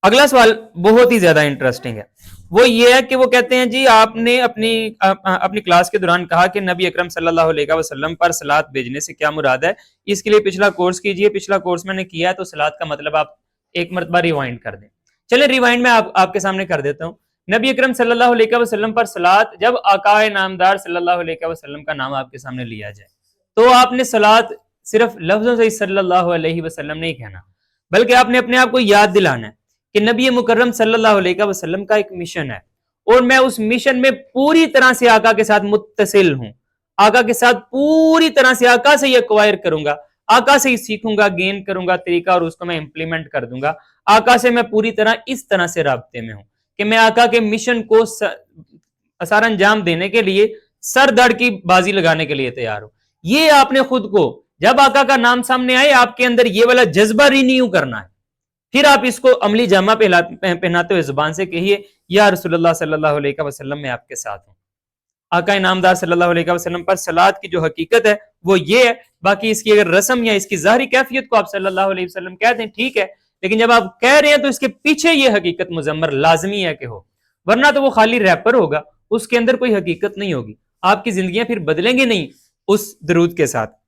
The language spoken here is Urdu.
اگلا سوال بہت ہی زیادہ انٹرسٹنگ ہے، وہ یہ ہے کہ وہ کہتے ہیں جی آپ نے اپنی کلاس کے دوران کہا کہ نبی اکرم صلی اللہ علیہ وسلم پر صلوات بھیجنے سے کیا مراد ہے، اس کے لیے پچھلا کورس کیجئے، پچھلا کورس میں نے کیا ہے، تو صلوات کا مطلب آپ ایک مرتبہ ریوائنڈ کر دیں۔ چلیں ریوائنڈ میں آپ کے سامنے کر دیتا ہوں۔ نبی اکرم صلی اللہ علیہ وسلم پر صلوات، جب آقا نامدار صلی اللہ علیہ وسلم کا نام آپ کے سامنے لیا جائے تو آپ نے صلوات صرف لفظوں سے صلی اللہ علیہ وسلم نہیں کہنا، بلکہ آپ نے اپنے آپ کو یاد دلانا ہے کہ نبی مکرم صلی اللہ علیہ وسلم کا ایک مشن ہے، اور میں اس مشن میں پوری طرح سے آقا کے ساتھ متصل ہوں، آقا کے ساتھ پوری طرح سے آقا سے یہ ایکوائر کروں گا، آقا سے ہی سیکھوں گا، گین کروں گا طریقہ، اور اس کو میں امپلیمنٹ کر دوں گا۔ آقا سے میں پوری طرح اس طرح سے رابطے میں ہوں کہ میں آقا کے مشن کو سر انجام دینے کے لیے سر دڑ کی بازی لگانے کے لیے تیار ہوں۔ یہ آپ نے خود کو جب آقا کا نام سامنے آئے آپ کے اندر یہ والا جذبہ رینیو کرنا ہے، پھر آپ اس کو عملی جامہ پہناتے ہوئے زبان سے کہیے یا رسول اللہ صلی اللہ علیہ وسلم میں آپ کے ساتھ ہوں۔ آقا نامدار صلی اللہ علیہ وسلم پر صلوات کی جو حقیقت ہے وہ یہ ہے، باقی اس کی اگر رسم یا اس کی ظاہری کیفیت کو آپ صلی اللہ علیہ وسلم کہہ دیں ٹھیک ہے، لیکن جب آپ کہہ رہے ہیں تو اس کے پیچھے یہ حقیقت مضمر لازمی ہے کہ ہو، ورنہ تو وہ خالی ریپر ہوگا، اس کے اندر کوئی حقیقت نہیں ہوگی، آپ کی زندگیاں پھر بدلیں گے نہیں اس درود کے ساتھ۔